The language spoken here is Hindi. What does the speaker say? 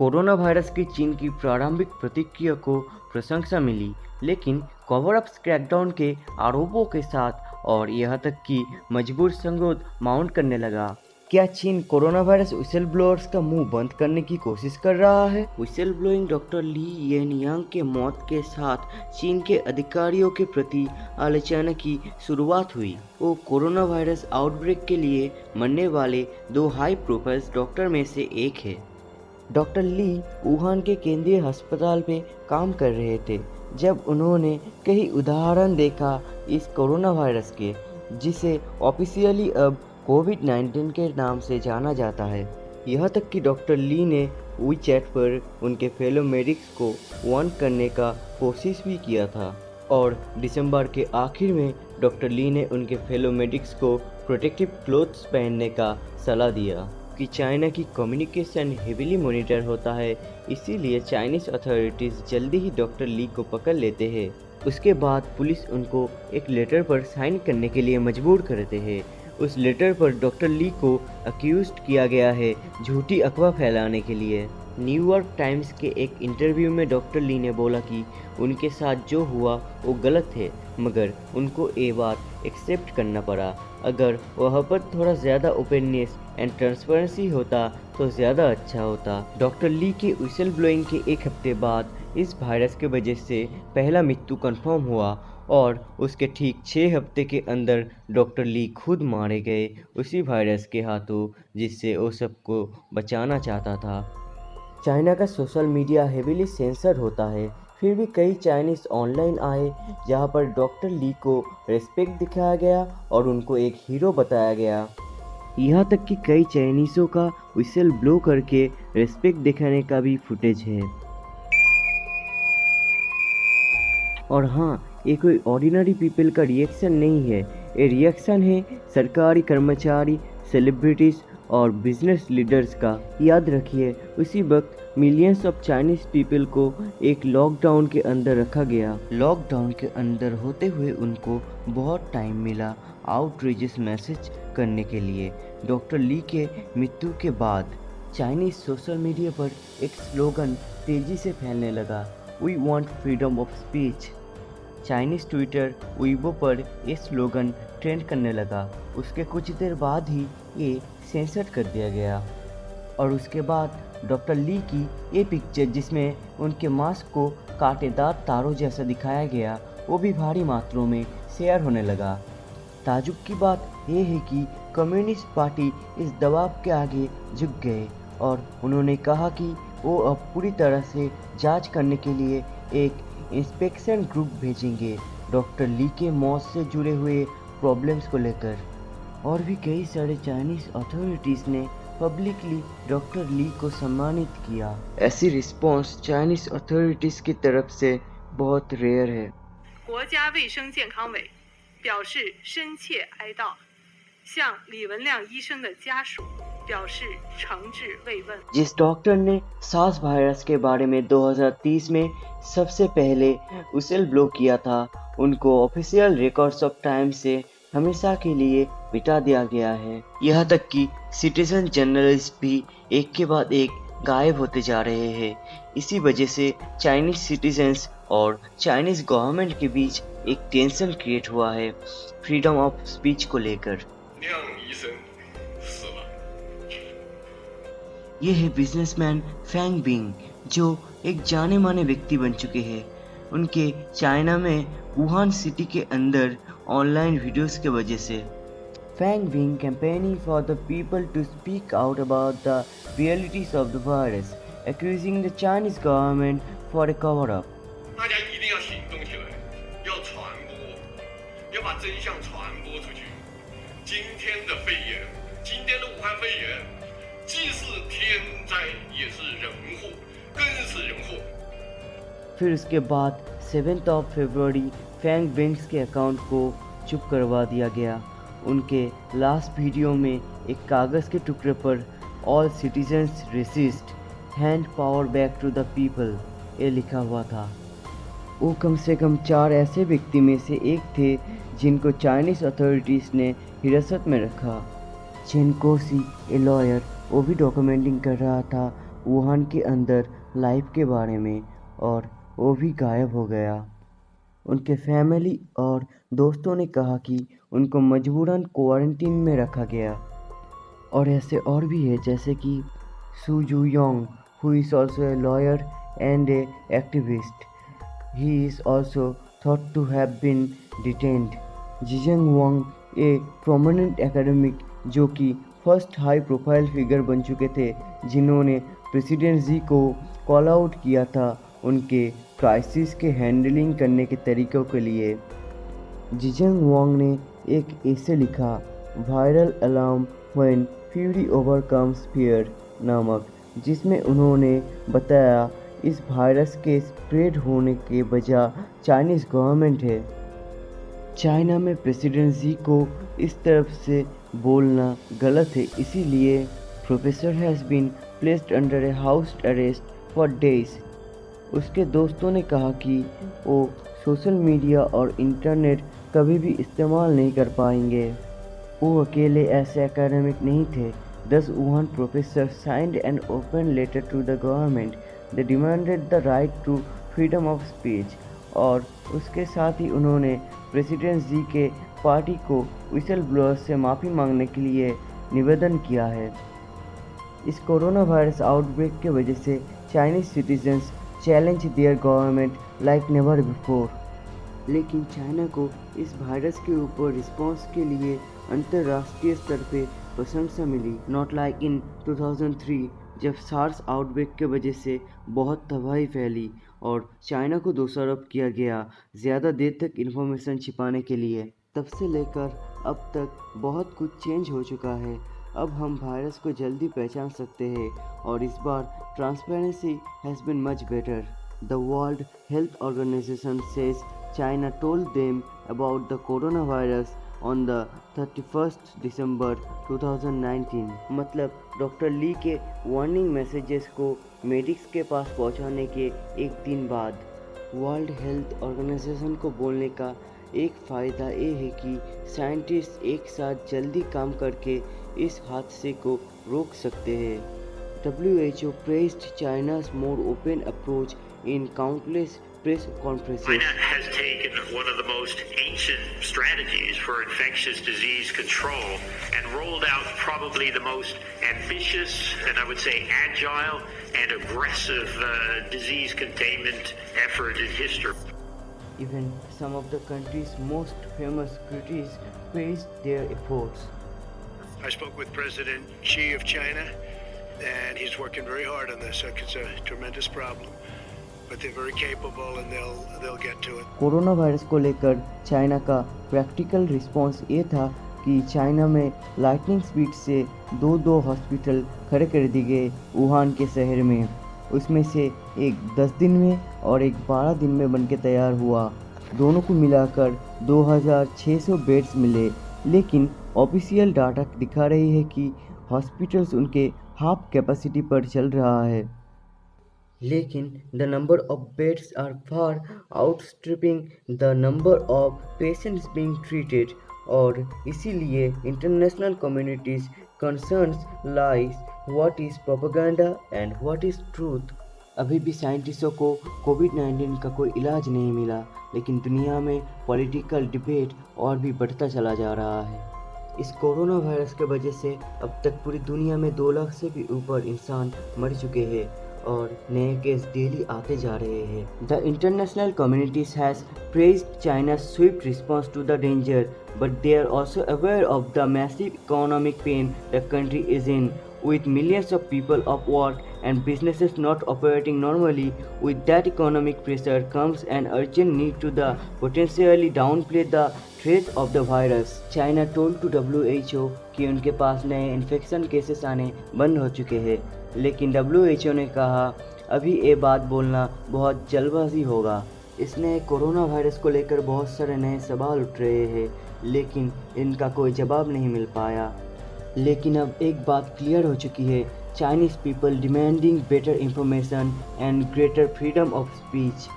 कोरोना वायरस की चीन की प्रारंभिक प्रतिक्रिया को प्रशंसा मिली, लेकिन कवर अप क्रैकडाउन के आरोपों के साथ और यहाँ तक कि मजबूर संरोध माउंट करने लगा। क्या चीन कोरोना वायरस व्हिसल ब्लोअर्स का मुंह बंद करने की कोशिश कर रहा है? व्हिसल ब्लोइंग डॉक्टर ली येनयांग के मौत के साथ चीन के अधिकारियों के प्रति आलोचना की शुरुआत हुई। वो कोरोना वायरस आउटब्रेक के लिए मरने वाले 2 हाई प्रोफाइल डॉक्टर में से एक है। डॉक्टर ली वुहान के केंद्रीय अस्पताल में काम कर रहे थे जब उन्होंने कई उदाहरण देखा इस कोरोना वायरस के, जिसे ऑफिशियली अब कोविड-19 के नाम से जाना जाता है। यहाँ तक कि डॉक्टर ली ने वीचैट पर उनके फेलो मेडिक्स को वार्न करने का कोशिश भी किया था और दिसंबर के आखिर में डॉक्टर ली ने उनके फेलो मेडिक्स को प्रोटेक्टिव क्लोथ्स पहनने का सलाह दिया कि चाइना की कम्युनिकेशन हेवीली मॉनिटर होता है, इसीलिए चाइनीज अथॉरिटीज़ जल्दी ही डॉक्टर ली को पकड़ लेते हैं। उसके बाद पुलिस उनको एक लेटर पर साइन करने के लिए मजबूर करते हैं। उस लेटर पर डॉक्टर ली को अक्यूज्ड किया गया है झूठी अफवाह फैलाने के लिए। न्यूयॉर्क टाइम्स के एक इंटरव्यू में डॉक्टर ली ने बोला कि उनके साथ जो हुआ वो गलत है, मगर उनको ये बात एक्सेप्ट करना पड़ा। अगर वहाँ पर थोड़ा ज़्यादा ओपननेस एंड ट्रांसपेरेंसी होता तो ज़्यादा अच्छा होता। डॉक्टर ली के व्हिसल ब्लोइंग के एक हफ्ते बाद इस वायरस के वजह से पहला मृत्यु कंफर्म हुआ और उसके ठीक 6 हफ्ते के अंदर डॉक्टर ली खुद मारे गए उसी वायरस के हाथों जिससे वो सबको बचाना चाहता था। चाइना का सोशल मीडिया हेवीली सेंसर होता है, फिर भी कई चाइनीज़ ऑनलाइन आए जहां पर डॉक्टर ली को रेस्पेक्ट दिखाया गया और उनको एक हीरो बताया गया। यहाँ तक कि कई चाइनीज़ों का व्हिसल ब्लो करके रेस्पेक्ट दिखाने का भी फुटेज है। और हाँ, ये कोई ऑर्डिनरी पीपल का रिएक्शन नहीं है, ये रिएक्शन है सरकारी कर्मचारी, सेलिब्रिटीज़ और बिजनेस लीडर्स का। याद रखिए, उसी वक्त मिलियंस ऑफ चाइनीज पीपल को एक लॉकडाउन के अंदर रखा गया। लॉकडाउन के अंदर होते हुए उनको बहुत टाइम मिला आउटरीचेस मैसेज करने के लिए। डॉक्टर ली के मृत्यु के बाद चाइनीज सोशल मीडिया पर एक स्लोगन तेजी से फैलने लगा, we want freedom of speech. Chinese Twitter Weibo पर ये स्लोगन ट्रेंड करने लगा। उसके कुछ देर बाद ही ये सेंसर कर दिया गया और उसके बाद डॉक्टर ली की ये पिक्चर जिसमें उनके मास्क को कांटेदार तारों जैसा दिखाया गया, वो भी भारी मात्रों में शेयर होने लगा। ताजुब की बात ये है कि कम्युनिस्ट पार्टी इस दबाव के आगे झुक गए और उन्होंने कहा कि वो अब पूरी तरह से जांच करने के लिए एक इंस्पेक्शन ग्रुप भेजेंगे डॉक्टर ली के मौत से जुड़े हुए प्रॉब्लम्स को लेकर। और भी कई सारे चाइनीज अथॉरिटीज़ ने पब्लिकली डॉक्टर ली को सम्मानित किया। ऐसी रिस्पॉन्स चाइनीज अथॉरिटीज़ की तरफ से बहुत रेयर है। 国家卫生健康委表示深切哀悼，向李文亮医生的家属表示诚挚慰问。 जिस डॉक्टर ने सार्स वायरस के बारे में 2030 में सबसे पहले व्हिसल ब्लो किया था, उनको ऑफिशियल रिकॉर्ड्स ऑफ टाइम से हमेशा के लिए मिटा दिया गया है। यहाँ तक कि सिटीजन जर्नलिस्ट भी एक के बाद एक गायब होते जा रहे हैं। इसी वजह से चाइनीज सिटीजन्स और चाइनीज गवर्नमेंट के बीच एक टेंशन क्रिएट हुआ है फ्रीडम ऑफ स्पीच को लेकर। ये है बिजनेसमैन फैंग बिंग, जो एक जाने माने व्यक्ति बन चुके हैं। उनके चाइना में वुहान सिटी के अंदर ऑनलाइन वीडियोस के वजह से। Fang Bing campaigning for the people to speak out about the realities of the virus, accusing the Chinese government for a cover-up. 大家一定要行动起来，要传播，要把真相传播出去。今天的肺炎，今天的武汉肺炎，既是天灾，也是人祸，更是人祸。 फिर उसके बाद 7 फरवरी फैंग बिंग्स के अकाउंट को चुप करवा दिया गया। उनके लास्ट वीडियो में एक कागज़ के टुकड़े पर all citizens resist, hand power back to the people ये लिखा हुआ था। वो कम से कम 4 ऐसे व्यक्ति में से एक थे जिनको चाइनीज़ अथॉरिटीज़ ने हिरासत में रखा। चेन कोसी, ए लॉयर, वो भी डॉक्यूमेंटिंग कर रहा था वुहान के अंदर लाइफ के बारे में, और वो भी गायब हो गया। उनके फैमिली और दोस्तों ने कहा कि उनको मजबूरन क्वारंटीन में रखा गया। और ऐसे और भी है, जैसे कि सू जू Yong, who is also a lawyer and a activist. He is also thought to have been detained. Jizhang Wang, a prominent academic जो कि फर्स्ट हाई प्रोफाइल फिगर बन चुके थे, जिन्होंने प्रेसिडेंट जी को कॉल आउट किया था उनके क्राइसिस के हैंडलिंग करने के तरीक़ों के लिए। जिजंग वांग ने एक ऐसे लिखा, viral alarm when fury overcomes fear नामक, जिसमें उन्होंने बताया इस वायरस के स्प्रेड होने के वजह चाइनीज़ गवर्नमेंट है। चाइना में प्रेसिडेंट जी को इस तरफ से बोलना गलत है, इसीलिए professor has been placed under a house arrest for days. उसके दोस्तों ने कहा कि वो सोशल मीडिया और इंटरनेट कभी भी इस्तेमाल नहीं कर पाएंगे। वो अकेले ऐसे एकेडमिक नहीं थे। 10 Wuhan professor signed an open letter to the government. They demanded the right to freedom of speech, और उसके साथ ही उन्होंने प्रेसिडेंट जी के पार्टी को विसल ब्लोअर से माफ़ी मांगने के लिए निवेदन किया है। इस कोरोना वायरस आउटब्रेक के वजह से Chinese citizens challenge there government like never before. लेकिन चाइना को इस वायरस के ऊपर रिस्पॉन्स के लिए अंतर्राष्ट्रीय स्तर पे प्रशंसा मिली, नॉट लाइक इन 2003 जब सार्स आउटब्रेक के वजह से बहुत तबाही फैली और चाइना को दोषारोप किया गया ज़्यादा देर तक इन्फॉर्मेशन छिपाने के लिए। तब से लेकर अब तक बहुत कुछ चेंज हो चुका है। अब हम वायरस को जल्दी पहचान सकते हैं और इस बार transparency has been much better. The World Health Organization says China told them about the coronavirus on the 31st December 2019। मतलब डॉक्टर ली के वार्निंग मैसेजेस को मेडिक्स के पास पहुंचाने के एक दिन बाद। वर्ल्ड हेल्थ ऑर्गेनाइजेशन को बोलने का एक फ़ायदा ये है कि साइंटिस्ट एक साथ जल्दी काम करके इस हादसे को रोक सकते हैं। WHO praised China's more open approach in countless press conferences. China has taken one of the most ancient strategies for infectious disease control and rolled out probably the most ambitious and I would say agile and aggressive disease containment effort in history. Even some of the country's most famous critics praised their efforts. I spoke with President Xi of China, and he's working very hard on this. It's a tremendous problem, but they're very capable, and they'll get to it. Corona virus को लेकर चाइना का प्रैक्टिकल रिस्पांस ये था कि चाइना में लाइटनिंग स्पीड से दो हॉस्पिटल खड़े कर दिए गए वुहान के शहर में। उसमें से एक 10 दिन में और एक 12 दिन में बनके तैयार हुआ। दोनों को मिलाकर 2600 बेड्स मिले, लेकिन ऑफिशियल डाटा दिखा रही है कि हॉस्पिटल्स उनके हाफ कैपेसिटी पर चल रहा है। लेकिन the number of beds are far outstripping the number of patients being treated, और इसीलिए international communities concerns lies what is propaganda and what is truth. अभी भी साइंटिस्टों को कोविड-19 का कोई इलाज नहीं मिला, लेकिन दुनिया में पॉलिटिकल डिबेट और भी बढ़ता चला जा रहा है। इस कोरोना वायरस के वजह से अब तक पूरी दुनिया में 2 लाख से भी ऊपर इंसान मर चुके हैं और नए केस डेली आते जा रहे हैं। The international communities has praised चाइना's swift response to the danger, but they are also aware of the massive economic pain the country is in, with millions of people off work and businesses not operating normally. With that economic pressure comes an urgent need to the potentially downplay the threat of the virus. China told to WHO कि उनके पास नए इन्फेक्शन केसेस आने बंद हो चुके हैं, लेकिन WHO ने कहा अभी ये बात बोलना बहुत जल्दबाजी होगा। इसने कोरोना वायरस को लेकर बहुत सारे नए सवाल उठ रहे हैं, लेकिन इनका कोई जवाब नहीं मिल पाया। लेकिन अब एक बात क्लियर हो चुकी है, Chinese people demanding better information and greater freedom of speech.